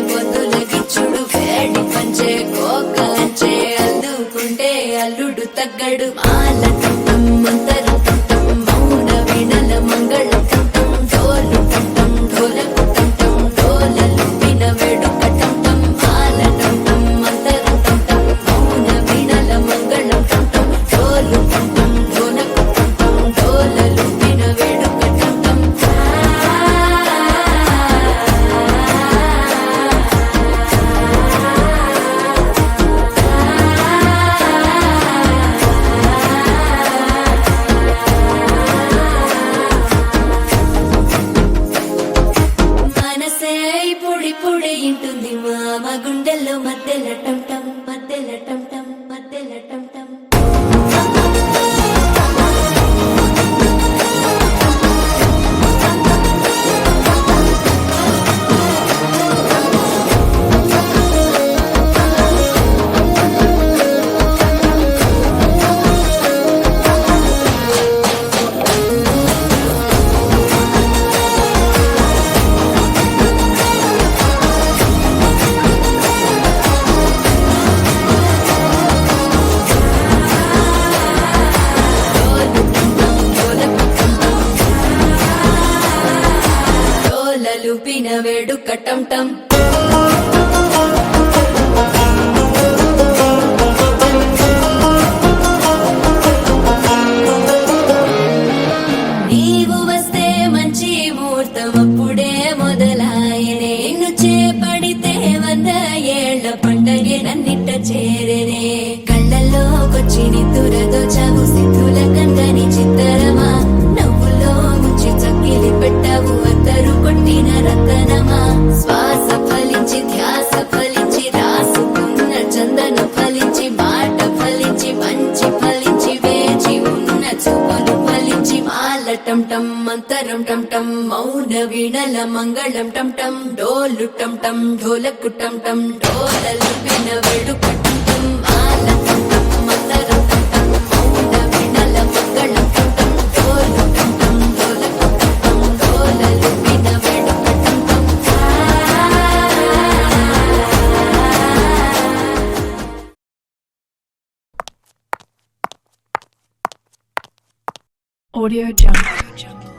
పొద్దుల గిచ్చుడు వేడి పంచే కోకలంచే అల్లుకుంటే అల్లుడు తగ్గడు మాల టంటం మంతరు టంటం మౌన వీణల మంగళ టంటం డోలు టంటం ఢోలకు టంటం డోలలు విన వేడుక టంటం మాల టంటం మంతరు టంటం మౌన వీణల మంగళ టంటం డోలు టంటం ఢోలకు టంటం డోలలు విన వేడుక టంటం మనసే పొడి పొడి ఇంటుంది మామ గుండెల్లో మధ్యల టంటం మధ్యల టంటం మధ్యల టంటం లుపిన వేడుక టంటం నీవు వస్తే మంచి ముహూర్తం అప్పుడే మొదలాయనే నిన్ను చేపడితే 100 ఏళ్ల పండగే నన్నిట్ట చేరేనే కళ్ళల్లోకొచ్చి నిద్దురదోచావు సిద్ధుల కందని చిత్తరమా నవ్వులో ముంచి చక్కిలి పెట్టావు అత్తరు కొట్టిన రతనమా శ్వాస ఫలించి ధ్యాస ఫలించి రాసుకున్న చందన ఫలించి మాట ఫలించి మంచి ఫలించి వేచి ఉన్న చూపులు ఫలించి మాల టంటం మంతరం టంటం మౌన వీణల మంగళం టంటం డోలు టంటం ఢోలకు టంటం డోలలు విన వేడుక టంటం మాల టంటం మంతరం టంటం మౌన వీణల మంగళం టంటం డోలు టంటం ఢోలకు టంటం డోలలు విన వేడుక టంటం Audio Jungle.